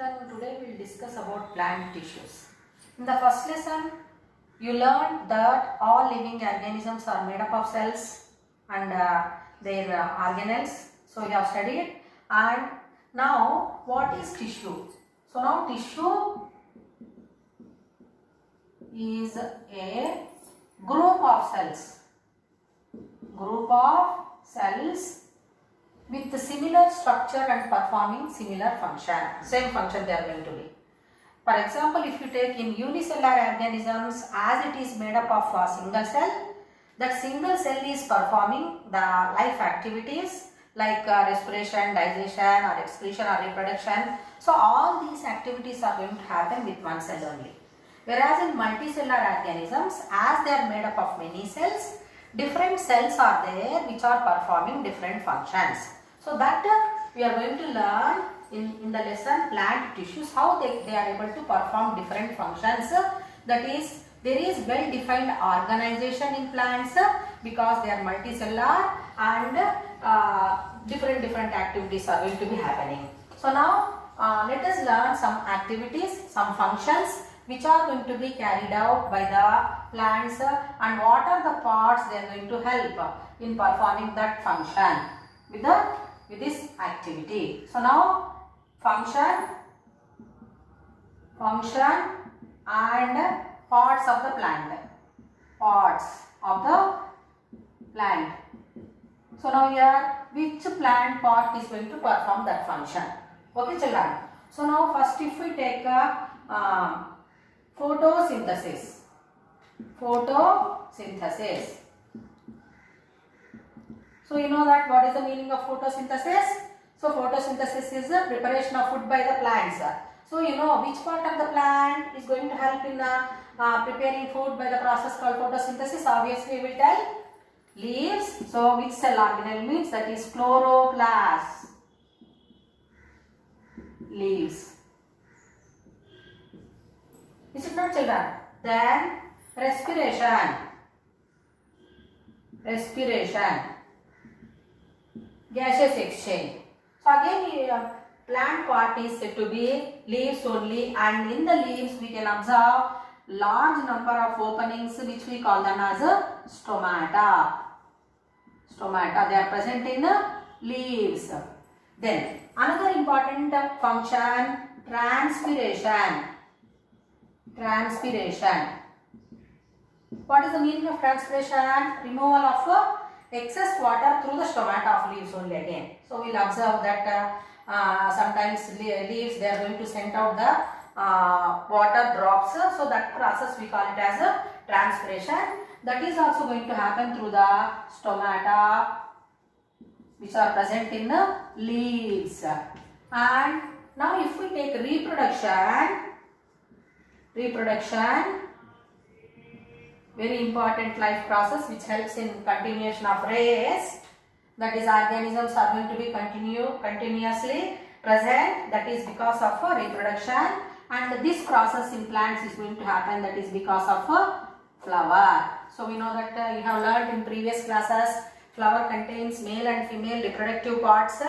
children, today we will discuss about plant tissues. In the first lesson, you learned that all living organisms are made up of cells and their organelles. So you have studied. And now what is tissue? So now tissue is a group of cells. Group of cells with similar structure and performing similar function. Same function they are going to be. For example, if you take in unicellular organisms, as it is made up of a single cell, that single cell is performing the life activities like respiration, digestion or excretion or reproduction. So all these activities are going to happen with one cell only. Whereas in multicellular organisms, as they are made up of many cells, different cells are there which are performing different functions. So that we are going to learn in the lesson plant tissues, how they are able to perform different functions. That is, there is well defined organization in plants because they are multicellular and different activities are going to be happening. So now let us learn some activities, some functions which are going to be carried out by the plants and what are the parts they are going to help in performing that function with this activity. So now function and parts of the plant. So now here which plant part is going to perform that function. Okay children. So now first if we take a photosynthesis. So you know that what is the meaning of photosynthesis? So photosynthesis is the preparation of food by the plants. So you know which part of the plant is going to help in preparing food by the process called photosynthesis. Obviously we will tell leaves. So which cell organelle means that is chloroplast. Leaves. Is it not children? Then respiration. Gaseous exchange. So again plant part is said to be leaves only, and in the leaves we can observe large number of openings which we call them as stomata. They are present in leaves. Then another important function, transpiration. What is the meaning of transpiration? Removal of excess water through the stomata of leaves only again. So we will observe that sometimes leaves they are going to send out the water drops. So that process we call it as a transpiration. That is also going to happen through the stomata which are present in the leaves. And now if we take reproduction, very important life process which helps in continuation of race. That is, organisms are going to be continuously present. That is because of reproduction, and this process in plants is going to happen. That is because of flower. So we know that you have learned in previous classes, flower contains male and female reproductive parts.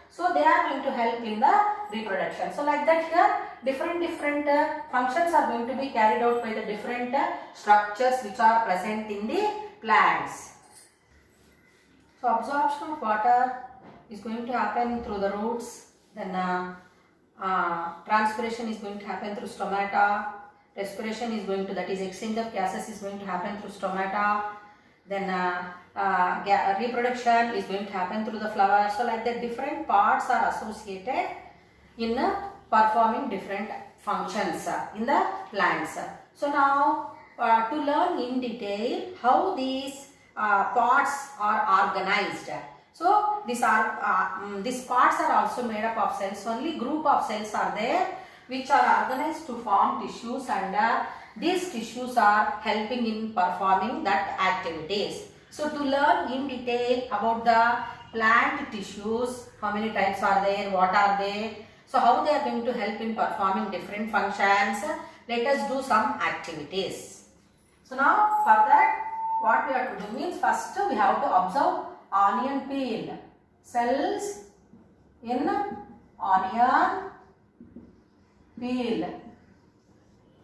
So they are going to help in the reproduction. So like that here different functions are going to be carried out by the different structures which are present in the plants. So absorption of water is going to happen through the roots. Then transpiration is going to happen through stomata. Respiration is going to, that is exchange of gases, is going to happen through stomata. Then reproduction is going to happen through the flower. So like that different parts are associated in performing different functions in the plants. So now to learn in detail how these parts are organized. So these parts are also made up of cells only. Group of cells are there which are organized to form tissues, and these tissues are helping in performing that activities. So to learn in detail about the plant tissues, how many types are there, what are they, so how they are going to help in performing different functions, let us do some activities. So now for that what we have to do means, first we have to observe onion peel. Cells in onion peel,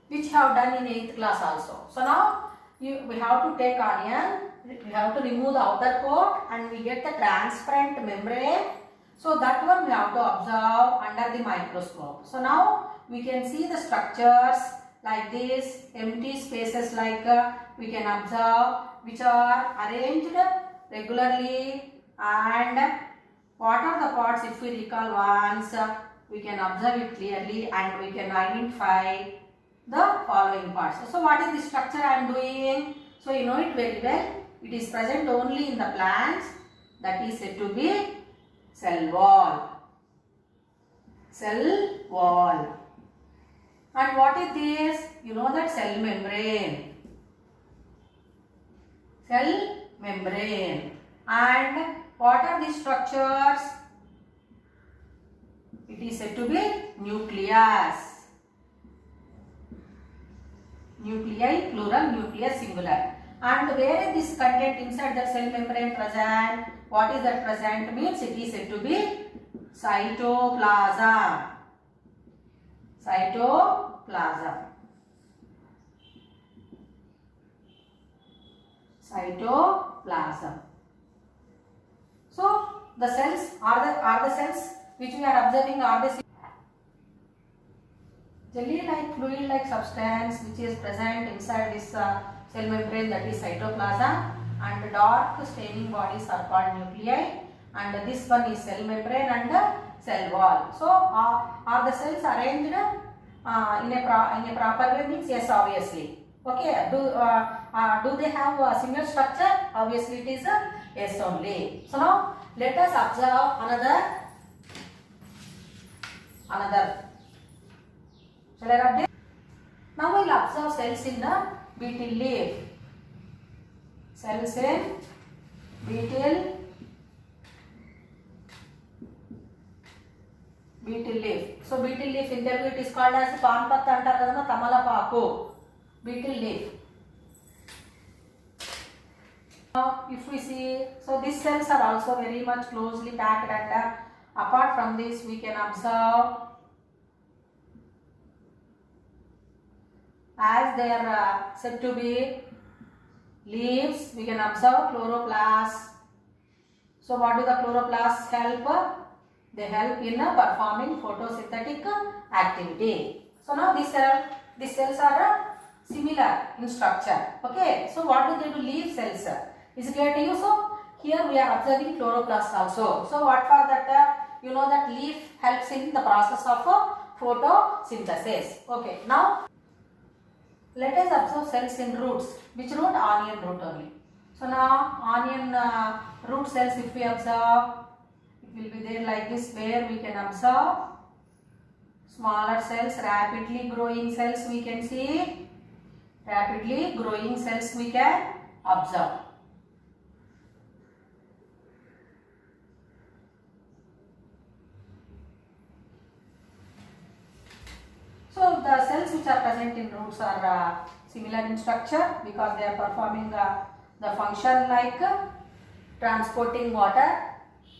which have done in 8th class also. So now we have to take onion, we have to remove the outer coat and we get the transparent membrane. So that one we have to observe under the microscope. So now we can see the structures like this, empty spaces like we can observe, which are arranged regularly, and what are the parts, if we recall once, we can observe it clearly and we can identify the following parts. So what is the structure I am doing? So you know it very well. It is present only in the plants. That is said to be cell wall. Cell wall. And what is this? You know that cell membrane. Cell membrane. And what are the structures? It is said to be nucleus. Nuclei plural, nucleus singular. And where is this content inside the cell membrane present? What is that present means? It is said to be cytoplasm. Cytoplasm. Cytoplasm. So the cells are the cells which we are observing are the jelly-like fluid-like substance which is present inside this cell membrane, that is cytoplasm, and dark staining bodies are called nuclei, and this one is cell membrane and cell wall. So are the cells arranged in a proper way? Means yes, obviously. Okay. Do they have a similar structure? Obviously it is a yes only. So now let us observe another. Shall I write this? Now we will observe cells in the beetle leaf. Cells in beetle leaf. So beetle leaf in Telugu it is called as panpatta antaru kadana, tamalapaku. Beetle leaf. Now if we see, so these cells are also very much closely packed, and apart from this we can observe, as they are said to be leaves, we can observe chloroplasts. So what do the chloroplasts help? They help in performing photosynthetic activity. So now these cells are similar in structure. Okay. So what do they do? Leaf cells. Is it clear to you? So here we are observing chloroplasts also. So what for that? You know that leaf helps in the process of photosynthesis. Okay. Now let us observe cells in roots. Which root? Onion root only. So now onion root cells, if we observe, it will be there like this, where we can observe smaller cells, rapidly growing cells we can see. Rapidly growing cells we can observe. So the cells which are present in roots are similar in structure because they are performing the function like transporting water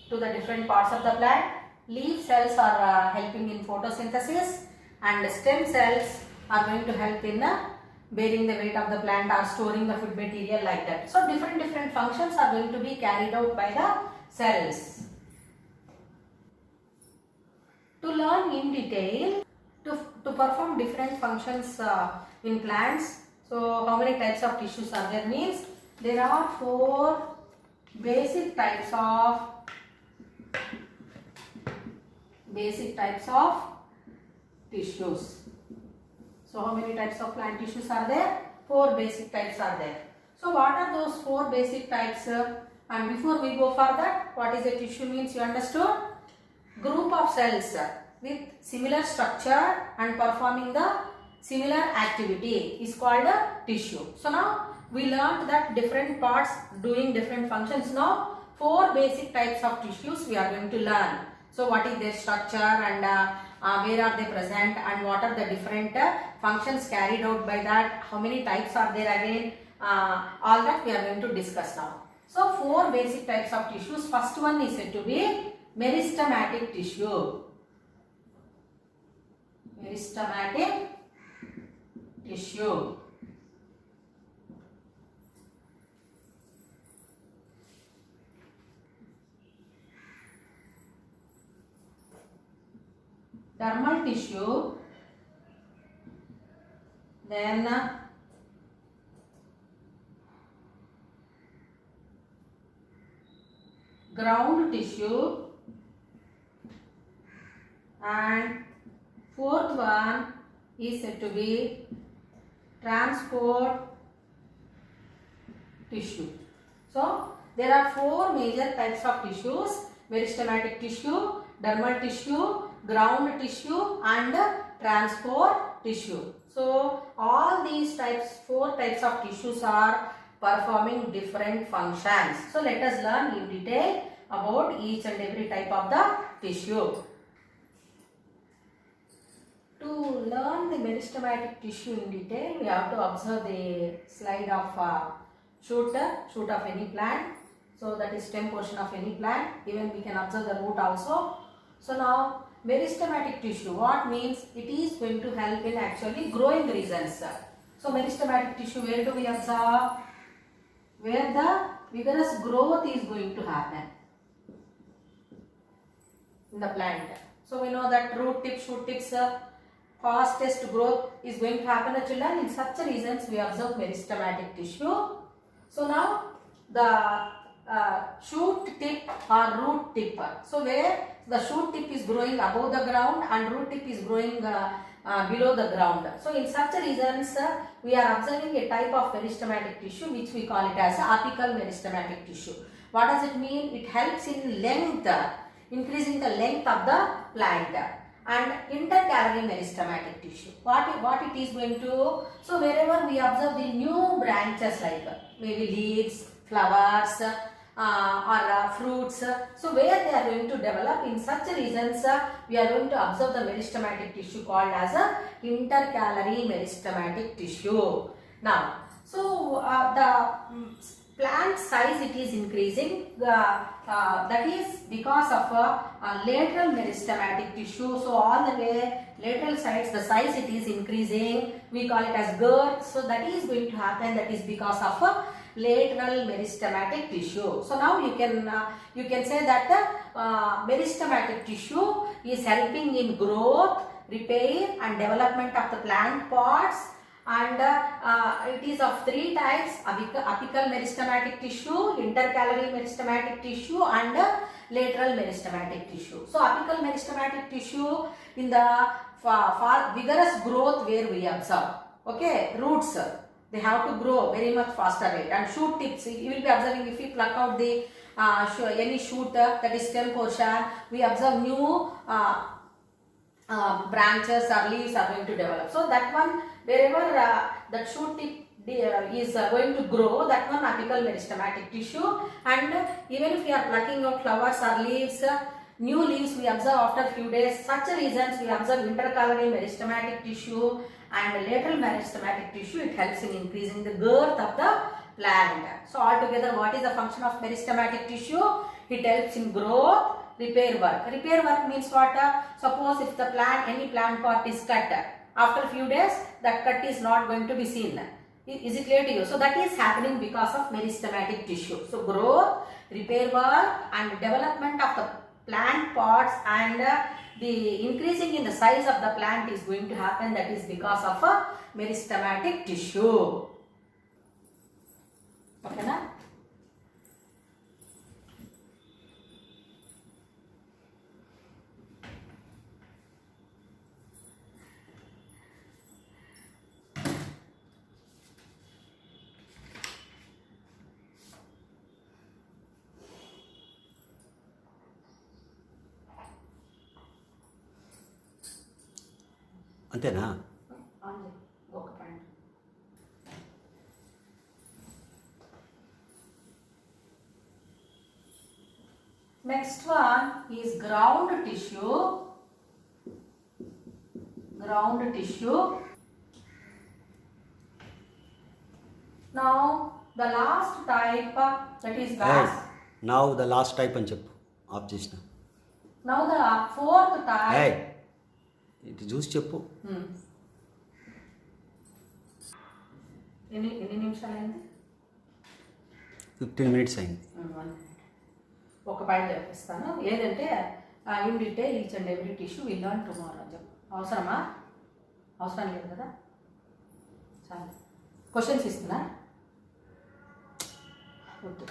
to the different parts of the plant. Leaf cells are helping in photosynthesis, and stem cells are going to help in bearing the weight of the plant or storing the food material like that. So different functions are going to be carried out by the cells. To learn in detail, to perform different functions in plants, so how many types of tissues are there means there are 4 basic types of tissues. So how many types of plant tissues are there? 4 basic types are there. So what are those 4 basic types? And before we go for that, what is a tissue means you understood? Group of cells with similar structure and performing the similar activity is called a tissue. So now we learned that different parts doing different functions. Now 4 basic types of tissues we are going to learn. So what is their structure and where are they present and what are the different functions carried out by that, how many types are there again, all that we are going to discuss now. So 4 basic types of tissues. First one is said to be meristematic tissue. meristematic tissue. Dermal tissue, then ground tissue, and fourth one is said to be transport tissue. So there are four major types of tissues: meristematic tissue, dermal tissue, ground tissue, and transport tissue. So all these four types of tissues are performing different functions. So let us learn in detail about each and every type of the tissue. To learn the meristematic tissue in detail, we have to observe the slide of shoot of any plant. So that is stem portion of any plant. Even we can observe the root also. So now meristematic tissue, what means? It is going to help in actually growing regions. So meristematic tissue, where do we observe? Where the vigorous growth is going to happen in the plant. So we know that root tips, shoot tips, fastest growth is going to happen in children. In such regions we observe meristematic tissue. So now the shoot tip or root tip. So where the shoot tip is growing above the ground and root tip is growing below the ground. So in such regions we are observing a type of meristematic tissue which we call it as apical meristematic tissue. What does it mean? It helps in length, increasing the length of the plant. And intercalary meristematic tissue, what it is going to, so wherever we observe the new branches like maybe leaves, flowers or fruits, so where they are going to develop, in such regions we are going to observe the meristematic tissue called as a intercalary meristematic tissue. Now, so the plant size, it is increasing, that is because of lateral meristematic tissue. So all the way lateral sides, the size it is increasing, we call it as girth. So that is going to happen, that is because of lateral meristematic tissue. So now you can say that the meristematic tissue is helping in growth, repair and development of the plant parts. And it is of three types: apical meristematic tissue, intercalary meristematic tissue, and lateral meristematic tissue. So apical meristematic tissue in the vigorous growth where we observe, okay, roots, they have to grow very much faster rate. And shoot tips, you will be observing, if we pluck out the any shoot, that is stem portion, we observe new branches or leaves are going to develop. So that one, wherever that shoot tip is going to grow, that one apical meristematic tissue. And even if we are plucking out flowers or leaves, new leaves we observe after few days, such regions we observe intercalary meristematic tissue and lateral meristematic tissue. It helps in increasing the girth of the plant. So altogether, what is the function of meristematic tissue? It helps in growth, repair work. Repair work means what? Suppose if the plant, any plant part is cut, after few days that cut is not going to be seen. Is it clear to you? So that is happening because of meristematic tissue. So growth, repair work and development of the plant parts and the increasing in the size of the plant is going to happen, that is because of a meristematic tissue. Okay na? అంతేనా? Next one is ground tissue. Ground tissue. Now the last type, that is last. Now the last type అని చెప్పు, of చేసిన. Now the fourth type. ఇది చూసి చెప్పు. ఎన్ని నిమిషాలు అయింది? 15 minutes అయింది. 1 minute. ఒక పాయింట్ చెప్పిస్తాను. ఏదంటే in detail each and every tissue will learn tomorrow అని చెప్పు. అవసరమా? అవసరం లేదు కదా. చాలు. క్వశ్చన్స్ ఇస్తున్నా వద్దు.